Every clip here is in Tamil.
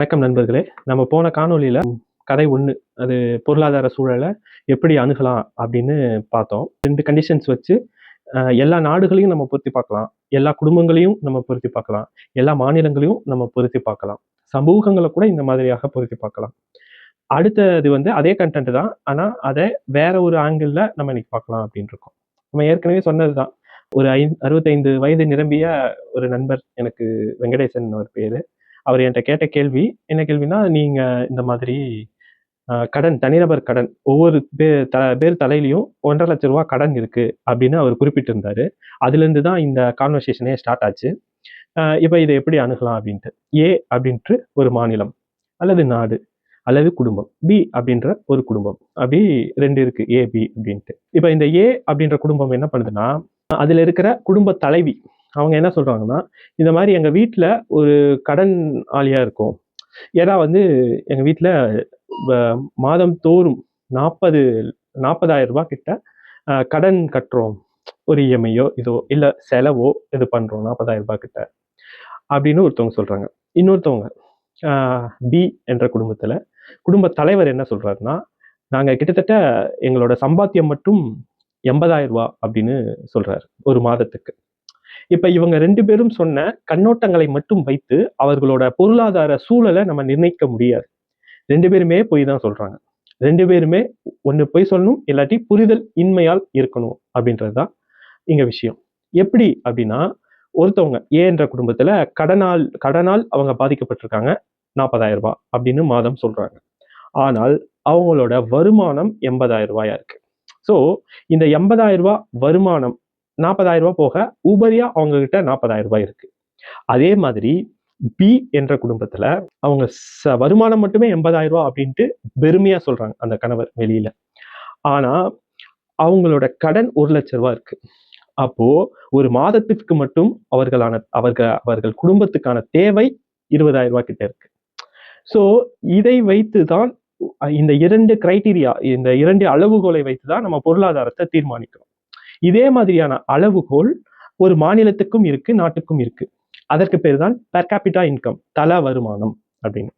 வணக்கம் நண்பர்களே. நம்ம போன காணொளியில கதை 1 அது பொருளாதார சூழலை எப்படி அணுகலாம் அப்படின்னு பார்த்தோம். 2 கண்டிஷன்ஸ் வச்சு எல்லா நாடுகளையும் நம்ம பொருத்தி பார்க்கலாம், எல்லா குடும்பங்களையும் நம்ம பொருத்தி பார்க்கலாம், எல்லா மாநிலங்களையும் நம்ம பொருத்தி பார்க்கலாம், சமூகங்களை கூட இந்த மாதிரியாக பொருத்தி பார்க்கலாம். அடுத்தது அதே கண்டென்ட் தான், ஆனா அதை வேற ஒரு ஆங்கிள் நம்ம இன்னைக்கு பார்க்கலாம் அப்படின்னு இருக்கோம். நம்ம ஏற்கனவே சொன்னதுதான். ஒரு 65 வயது நிரம்பிய ஒரு நண்பர், எனக்கு வெங்கடேசன் அவர் பேரு. அவர் என்கிட்ட கேட்ட கேள்வி என்ன கேள்வினா, நீங்க இந்த மாதிரி கடன், தனிநபர் கடன் ஒவ்வொரு பேர் தலையிலையும் 1.5 லட்சம் ரூபாய் கடன் இருக்கு அப்படின்னு அவர் குறிப்பிட்டிருந்தாரு. அதுல இருந்து தான் இந்த கான்வர்சேஷனே ஸ்டார்ட் ஆச்சு. இப்ப இதை எப்படி அணுகலாம் அப்படின்ட்டு. ஏ அப்படின்ட்டு ஒரு மாநிலம் அல்லது நாடு அல்லது குடும்பம், பி அப்படின்ற ஒரு குடும்பம், அப்படி 2 இருக்கு, ஏ பி அப்படின்ட்டு. இப்ப இந்த ஏ அப்படின்ற குடும்பம் என்ன பண்ணுதுன்னா, அதுல இருக்கிற குடும்ப தலைவி அவங்க என்ன சொல்றாங்கன்னா, இந்த மாதிரி எங்க வீட்டுல ஒரு கடன் ஆளியா இருக்கும். ஏன்னா எங்க வீட்டுல மாதம் தோறும் 40,000 ரூபாய் கிட்ட கடன் கட்டுறோம். ஒரு இஎம்ஐயோ இதோ இல்ல செலவோ இது பண்றோம் 40,000 ரூபாய் கிட்ட அப்படின்னு ஒருத்தவங்க சொல்றாங்க. இன்னொருத்தவங்க பி என்ற குடும்பத்துல குடும்ப தலைவர் என்ன சொல்றாருன்னா, நாங்க கிட்டத்தட்ட எங்களோட சம்பாத்தியம் மட்டும் 80,000 ரூபாய் அப்படின்னு சொல்றாரு ஒரு மாதத்துக்கு. இப்ப இவங்க 2 பேரும் சொன்ன கண்ணோட்டங்களை மட்டும் வைத்து அவர்களோட பொருளாதார சூழலை நம்ம நிர்ணயிக்க முடியாது. 2 பேருமே பொய் தான் சொல்றாங்க. 2 பேருமே ஒண்ணு பொய் சொல்லணும், இல்லாட்டி புரிதல் இன்மையால் இருக்கணும் அப்படின்றதுதான் இங்க விஷயம். எப்படி அப்படின்னா, ஒருத்தவங்க ஏ என்ற குடும்பத்துல கடனால் அவங்க பாதிக்கப்பட்டிருக்காங்க 40,000 ரூபாய் அப்படின்னு மாதம் சொல்றாங்க. ஆனால் அவங்களோட வருமானம் 80,000 ரூபாயா இருக்கு. சோ இந்த 80,000 ரூபாய் வருமானம் 40,000 ரூபாய் போக உபரியா அவங்க கிட்ட 40,000 ரூபாய் இருக்கு. அதே மாதிரி பி என்ற குடும்பத்துல அவங்க வருமானம் மட்டுமே 80,000 ரூபாய் அப்படின்ட்டு பெருமையா சொல்றாங்க அந்த கணவர் வெளியில. ஆனா அவங்களோட கடன் 1 லட்சம் ரூபாய் இருக்கு. அப்போ ஒரு மாதத்துக்கு மட்டும் அவர்கள் குடும்பத்துக்கான தேவை 20,000 ரூபாய் கிட்ட இருக்கு. சோ இதை வைத்துதான் இந்த 2 கிரைட்டீரியா, இந்த 2 அளவுகோலை வைத்துதான் நம்ம பொருளாதாரத்தை தீர்மானிக்கிறோம். இதே மாதிரியான அளவுகோல் ஒரு மாநிலத்துக்கும் இருக்கு, நாட்டுக்கும் இருக்கு. அதற்கு பேர் தான் பெர் கேபிட்டா இன்கம், தல வருமானம் அப்படின்னு.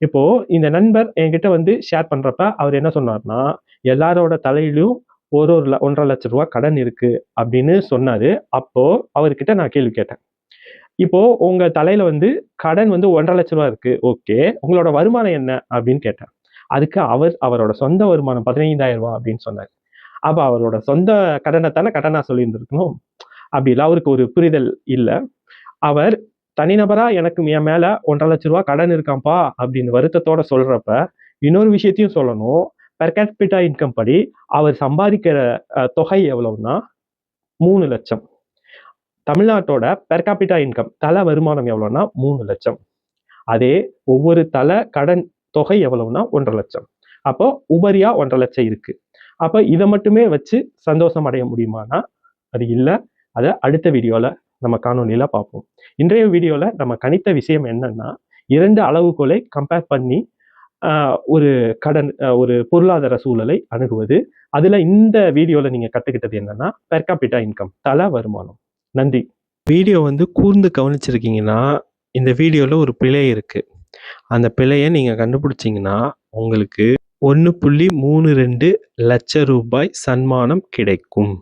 இப்போ இந்த நண்பர் என்கிட்ட ஷேர் பண்றப்ப அவர் என்ன சொன்னார்னா, எல்லாரோட தலையிலும் ஒரு 1.5 லட்சம் ரூபாய் கடன் இருக்கு அப்படின்னு சொன்னாரு. அப்போ அவர்கிட்ட நான் கேள்வி கேட்டேன். இப்போ உங்க தலையில கடன் 1.5 லட்சம் ரூபாய் இருக்கு, ஓகே, உங்களோட வருமானம் என்ன அப்படின்னு கேட்டேன். அதுக்கு அவரோட சொந்த வருமானம் 15,000 ரூபாய் அப்படின்னு சொன்னார். அப்ப அவரோட சொந்த கடனைத்தானே கடனா சொல்லியிருந்திருக்கணும். அப்படி இல்லை, அவருக்கு ஒரு புரிதல் இல்லை. அவர் தனிநபரா எனக்கு என் மேல 1.5 லட்சம் ரூபாய் கடன் இருக்காம்பா அப்படின்னு வருத்தத்தோட சொல்றப்ப இன்னொரு விஷயத்தையும் சொல்லணும். பெர் கேபிட்டா இன்கம் படி அவர் சம்பாதிக்கிற தொகை எவ்வளவுன்னா 3 லட்சம். தமிழ்நாட்டோட பெர் கேபிட்டா இன்கம் தல வருமானம் எவ்வளவுன்னா 3 லட்சம். அதே ஒவ்வொரு தல கடன் தொகை எவ்வளவுன்னா 1.5 லட்சம். அப்போ உபரியா 1.5 லட்சம் இருக்கு. அப்ப இதை மட்டுமே வச்சு சந்தோஷம் அடைய முடியுமானா அது இல்லை. அதை அடுத்த வீடியோல நம்ம காணொலியில பார்ப்போம். இன்றைய வீடியோல நம்ம கணித்த விஷயம் என்னன்னா, 2 அளவுகோலை கம்பேர் பண்ணி ஒரு ஒரு பொருளாதார சூழலை அணுகுவது. அதுல இந்த வீடியோல நீங்க கத்துக்கிட்டது என்னன்னா, பெர் கேபிட்டா இன்கம், தல வருமானம். நன்றி. வீடியோ கூர்ந்து கவனிச்சிருக்கீங்கன்னா இந்த வீடியோல ஒரு பிழை இருக்கு. அந்த பிழையை நீங்க கண்டுபிடிச்சீங்கன்னா உங்களுக்கு 1.32 லட்சம் ரூபாய் சன்மானம் கிடைக்கும்.